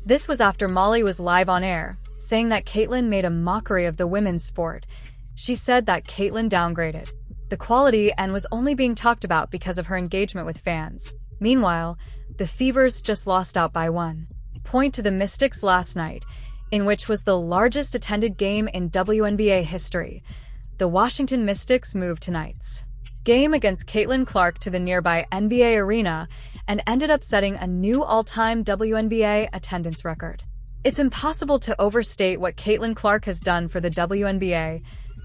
This was after Molly was live on air, saying that Caitlyn made a mockery of the women's sport. She said that Caitlyn downgraded the quality and was only being talked about because of her engagement with fans. Meanwhile, the Fevers just lost out by 1 point to the Mystics last night, in which was the largest attended game in WNBA history. The Washington Mystics moved tonight's game against Caitlin Clark to the nearby NBA arena and ended up setting a new all-time WNBA attendance record. It's impossible to overstate what Caitlin Clark has done for the WNBA.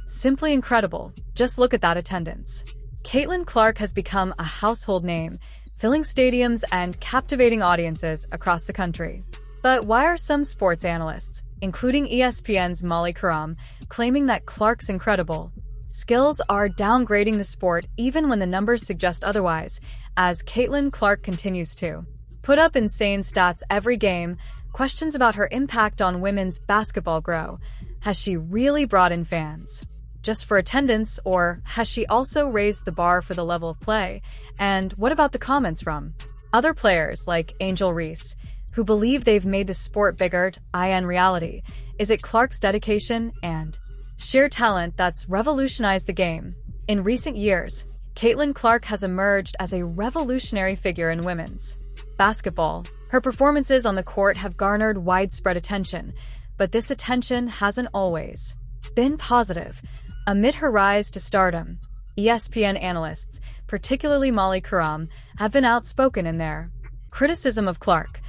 Simply incredible. Just look at that attendance. Caitlin Clark has become a household name, filling stadiums and captivating audiences across the country. But why are some sports analysts, including ESPN's Molly Karam, claiming that Clark's incredible skills are downgrading the sport even when the numbers suggest otherwise, as Caitlin Clark continues to put up insane stats every game? Questions about her impact on women's basketball grow. Has she really brought in fans just for attendance, or has she also raised the bar for the level of play? And what about the comments from other players like Angel Reese, who believe they've made the sport bigger in reality? Is it Clark's dedication and sheer talent that's revolutionized the game? In recent years, Caitlin Clark has emerged as a revolutionary figure in women's basketball. Her performances on the court have garnered widespread attention, but this attention hasn't always been positive. Amid her rise to stardom, ESPN analysts, particularly Molly Karam, have been outspoken in their criticism of Clark.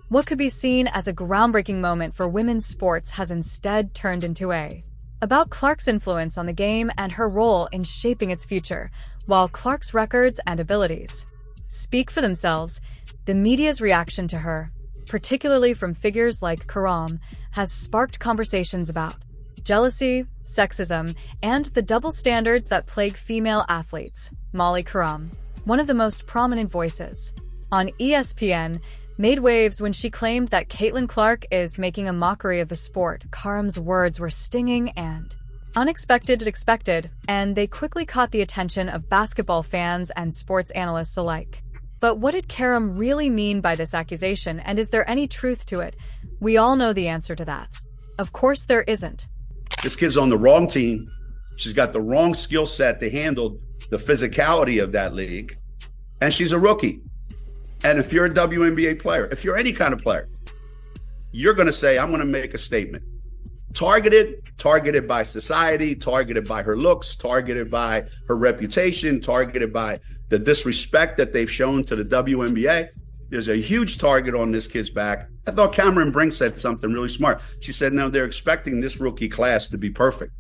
What could be seen as a groundbreaking moment for women's sports has instead turned into about Clark's influence on the game and her role in shaping its future. While Clark's records and abilities speak for themselves, the media's reaction to her, particularly from figures like Karam, has sparked conversations about jealousy, sexism, and the double standards that plague female athletes. Molly Karam, one of the most prominent voices on ESPN, made waves when she claimed that Caitlin Clark is making a mockery of the sport. Karam's words were stinging and unexpected, and they quickly caught the attention of basketball fans and sports analysts alike. But what did Karam really mean by this accusation, and is there any truth to it? We all know the answer to that. Of course there isn't. This kid's on the wrong team. She's got the wrong skill set to handle the physicality of that league. And she's a rookie. And if you're a WNBA player, if you're any kind of player, you're going to say, I'm going to make a statement. Targeted by society, targeted by her looks, targeted by her reputation, targeted by the disrespect that they've shown to the WNBA. There's a huge target on this kid's back. I thought Cameron Brink said something really smart. She said, no, they're expecting this rookie class to be perfect.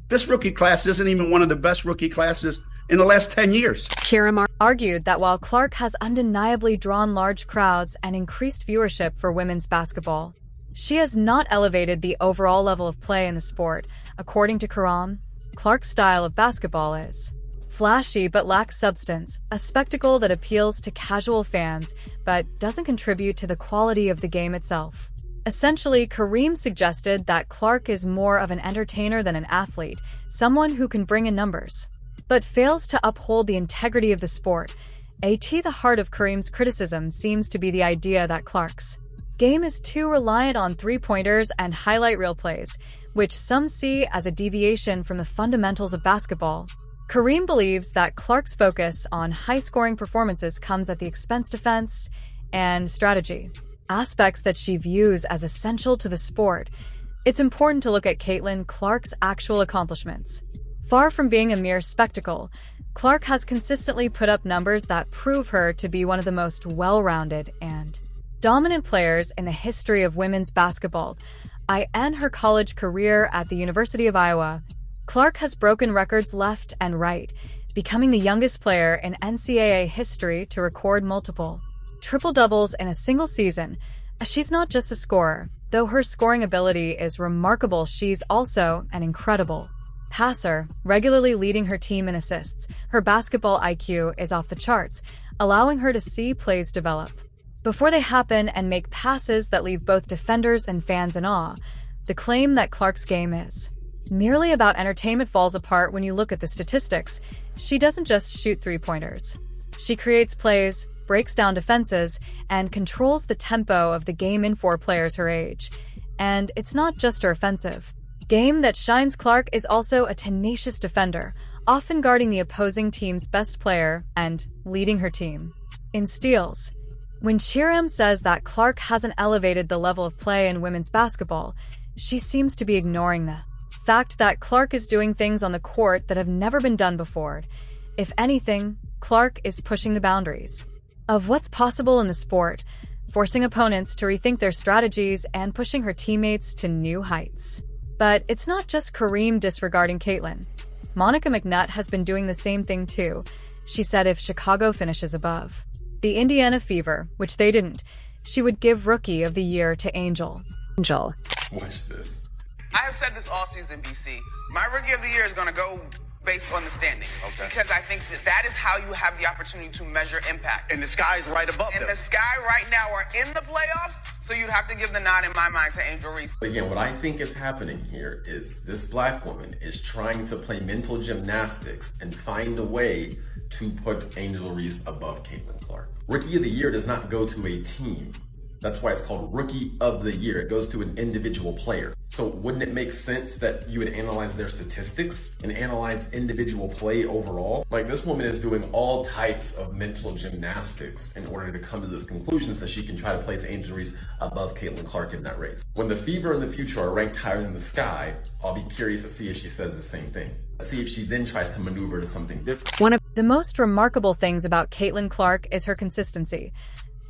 This rookie class isn't even one of the best rookie classes in the last 10 years. Karam argued that while Clark has undeniably drawn large crowds and increased viewership for women's basketball, she has not elevated the overall level of play in the sport. According to Karam, Clark's style of basketball is flashy but lacks substance, a spectacle that appeals to casual fans but doesn't contribute to the quality of the game itself. Essentially, Kareem suggested that Clark is more of an entertainer than an athlete, someone who can bring in numbers, but fails to uphold the integrity of the sport. The heart of Kareem's criticism seems to be the idea that Clark's game is too reliant on three-pointers and highlight reel plays, which some see as a deviation from the fundamentals of basketball. Kareem believes that Clark's focus on high-scoring performances comes at the expense of defense and strategy, aspects that she views as essential to the sport. It's important to look at Caitlin Clark's actual accomplishments. Far from being a mere spectacle, Clark has consistently put up numbers that prove her to be one of the most well-rounded and dominant players in the history of women's basketball. In her college career at the University of Iowa, Clark has broken records left and right, becoming the youngest player in NCAA history to record multiple triple-doubles in a single season. She's not just a scorer. Though her scoring ability is remarkable, she's also an incredible passer, regularly leading her team in assists. Her basketball IQ is off the charts, allowing her to see plays develop before they happen and make passes that leave both defenders and fans in awe. The claim that Clark's game is merely about entertainment falls apart when you look at the statistics. She doesn't just shoot three-pointers. She creates plays, breaks down defenses, and controls the tempo of the game in for players her age. And it's not just her offensive game that shines. Clark is also a tenacious defender, often guarding the opposing team's best player and leading her team in steals. When Chiram says that Clark hasn't elevated the level of play in women's basketball, she seems to be ignoring the fact that Clark is doing things on the court that have never been done before. If anything, Clark is pushing the boundaries of what's possible in the sport, forcing opponents to rethink their strategies and pushing her teammates to new heights. But it's not just Kareem disregarding Caitlin. Monica McNutt has been doing the same thing too. She said if Chicago finishes above the Indiana Fever, which they didn't, she would give Rookie of the Year to Angel. Watch this. I have said this all season, BC. My Rookie of the Year is going to go based on the standings. Okay. Because I think that is how you have the opportunity to measure impact. And the sky's right above And them. the Sky right now are in the playoffs, so you'd have to give the nod in my mind to Angel Reese. But again, what I think is happening here is this black woman is trying to play mental gymnastics and find a way to put Angel Reese above Caitlin Clark. Rookie of the Year does not go to a team. That's why it's called Rookie of the Year. It goes to an individual player. So wouldn't it make sense that you would analyze their statistics and analyze individual play overall? Like, this woman is doing all types of mental gymnastics in order to come to this conclusion so she can try to place Angel Reese above Caitlin Clark in that race. When the Fever and the Future are ranked higher than the Sky, I'll be curious to see if she says the same thing. See if she then tries to maneuver to something different. One of the most remarkable things about Caitlin Clark is her consistency.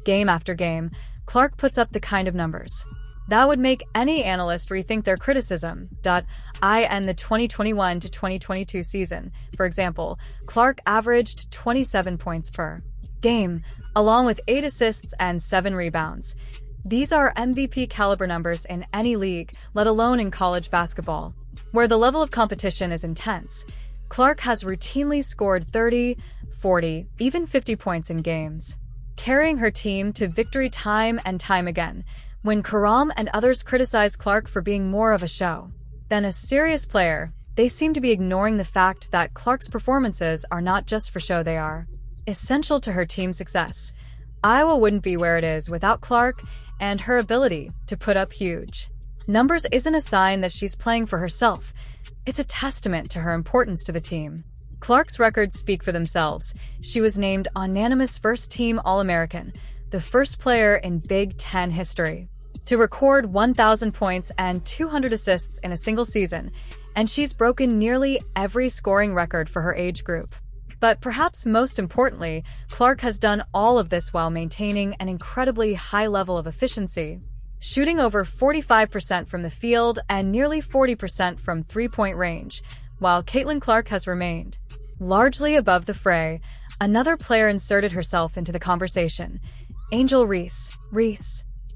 Game after game, Clark puts up the kind of numbers that would make any analyst rethink their criticism. In the 2021 to 2022 season, for example, Clark averaged 27 points per game, along with 8 assists and 7 rebounds. These are MVP caliber numbers in any league, let alone in college basketball, where the level of competition is intense. Clark has routinely scored 30, 40, even 50 points in games, carrying her team to victory time and time again. When Karam and others criticize Clark for being more of a show than a serious player, they seem to be ignoring the fact that Clark's performances are not just for show, they are essential to her team's success. Iowa wouldn't be where it is without Clark, and her ability to put up huge numbers isn't a sign that she's playing for herself. It's a testament to her importance to the team. Clark's records speak for themselves. She was named unanimous first-team All-American, the first player in Big Ten history to record 1,000 points and 200 assists in a single season, and she's broken nearly every scoring record for her age group. But perhaps most importantly, Clark has done all of this while maintaining an incredibly high level of efficiency, shooting over 45% from the field and nearly 40% from three-point range, while Caitlin Clark has remained largely above the fray. Another player inserted herself into the conversation. Angel Reese,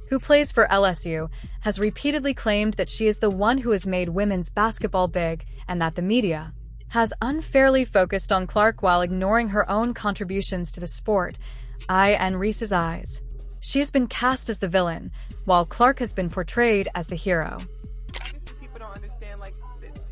who plays for LSU, has repeatedly claimed that she is the one who has made women's basketball big and that the media has unfairly focused on Clark while ignoring her own contributions to the sport. In Reese's eyes, she has been cast as the villain, while Clark has been portrayed as the hero. Obviously, people don't understand, like,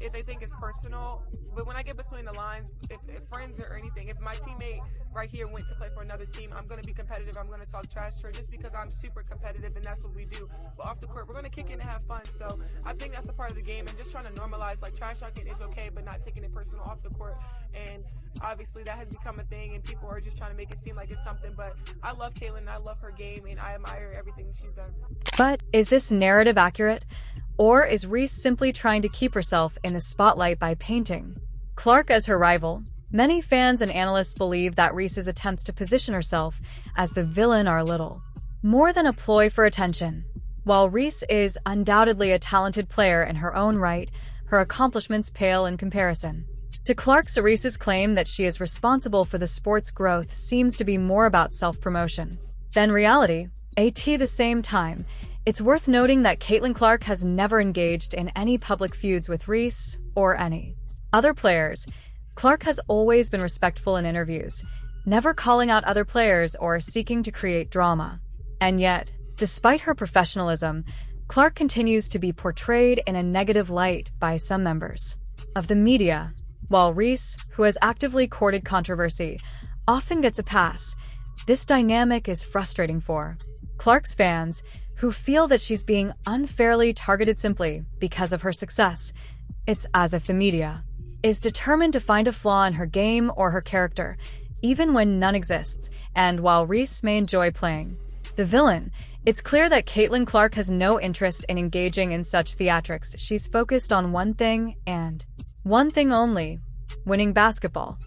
if they think it's personal, but when I get between the lines, if friends or anything, if my teammate right here went to play for another team, I'm going to be competitive, I'm going to talk trash to her just because I'm super competitive and that's what we do. But off the court, we're going to kick in and have fun. So I think that's a part of the game, and just trying to normalize, like, trash talking is okay, but not taking it personal off the court. And obviously that has become a thing, and people are just trying to make it seem like it's something. But I love Caitlin, I love her game, and I admire everything she's done. But is this narrative accurate? Or is Reese simply trying to keep herself in the spotlight by painting Clark as her rival? Many fans and analysts believe that Reese's attempts to position herself as the villain are little more than a ploy for attention. While Reese is undoubtedly a talented player in her own right, her accomplishments pale in comparison to Clark's. Reese's claim that she is responsible for the sport's growth seems to be more about self-promotion than reality. At the same time, it's worth noting that Caitlin Clark has never engaged in any public feuds with Reese or any other players. Clark has always been respectful in interviews, never calling out other players or seeking to create drama. And yet, despite her professionalism, Clark continues to be portrayed in a negative light by some members of the media, while Reese, who has actively courted controversy, often gets a pass. This dynamic is frustrating for Clark's fans, who feel that she's being unfairly targeted simply because of her success. It's as if the media is determined to find a flaw in her game or her character, even when none exists. And while Reese may enjoy playing the villain, it's clear that Caitlin Clark has no interest in engaging in such theatrics. She's focused on one thing and one thing only: winning basketball.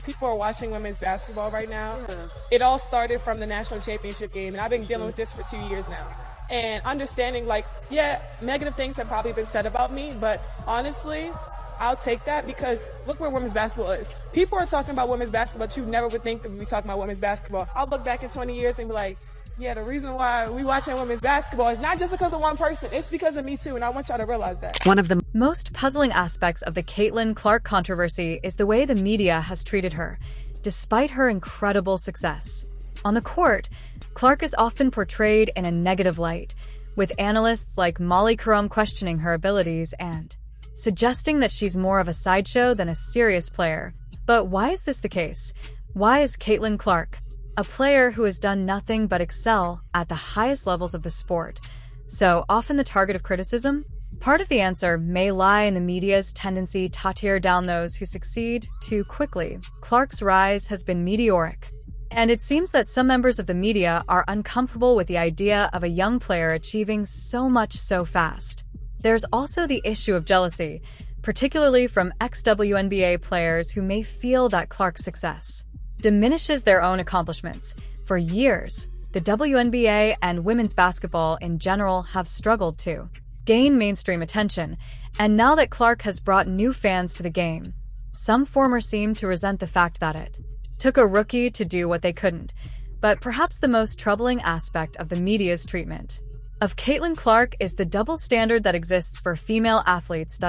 People are watching women's basketball right now. It all started from the national championship game, and I've been dealing with this for 2 years now. And understanding, like, yeah, negative things have probably been said about me, but honestly, I'll take that because look where women's basketball is. People are talking about women's basketball, but you never would think that we'd be talking about women's basketball. I'll look back in 20 years and be like, yeah, the reason why we watching women's basketball is not just because of one person, it's because of me too, and I want y'all to realize that. One of the most puzzling aspects of the Caitlin Clark controversy is the way the media has treated her, despite her incredible success. On the court, Clark is often portrayed in a negative light, with analysts like Molly Karam questioning her abilities and suggesting that she's more of a sideshow than a serious player. But why is this the case? Why is Caitlin Clark, a player who has done nothing but excel at the highest levels of the sport, so often the target of criticism? Part of the answer may lie in the media's tendency to tear down those who succeed too quickly. Clark's rise has been meteoric, and it seems that some members of the media are uncomfortable with the idea of a young player achieving so much so fast. There's also the issue of jealousy, particularly from ex-WNBA players who may feel that Clark's success diminishes their own accomplishments. For years, the WNBA and women's basketball in general have struggled to gain mainstream attention, and now that Clark has brought new fans to the game, some formers seem to resent the fact that it took a rookie to do what they couldn't. But perhaps the most troubling aspect of the media's treatment of Caitlin Clark is the double standard that exists for female athletes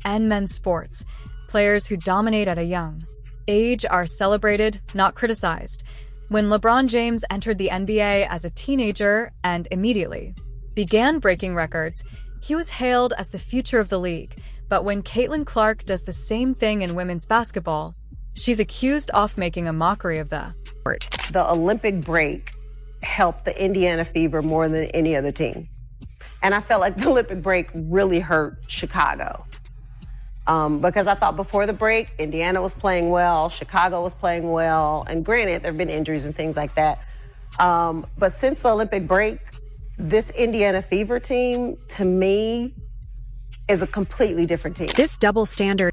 in men's sports. Players who dominate at a young age are celebrated, not criticized. When LeBron James entered the NBA as a teenager and immediately began breaking records, he was hailed as the future of the league. But when Caitlin Clark does the same thing in women's basketball, she's accused of making a mockery of the sport. The Olympic break helped the Indiana Fever more than any other team. And I felt like the Olympic break really hurt Chicago. Because I thought before the break, Indiana was playing well, Chicago was playing well, and granted, there have been injuries and things like that. But since the Olympic break, this Indiana Fever team, to me, is a completely different team. This double standard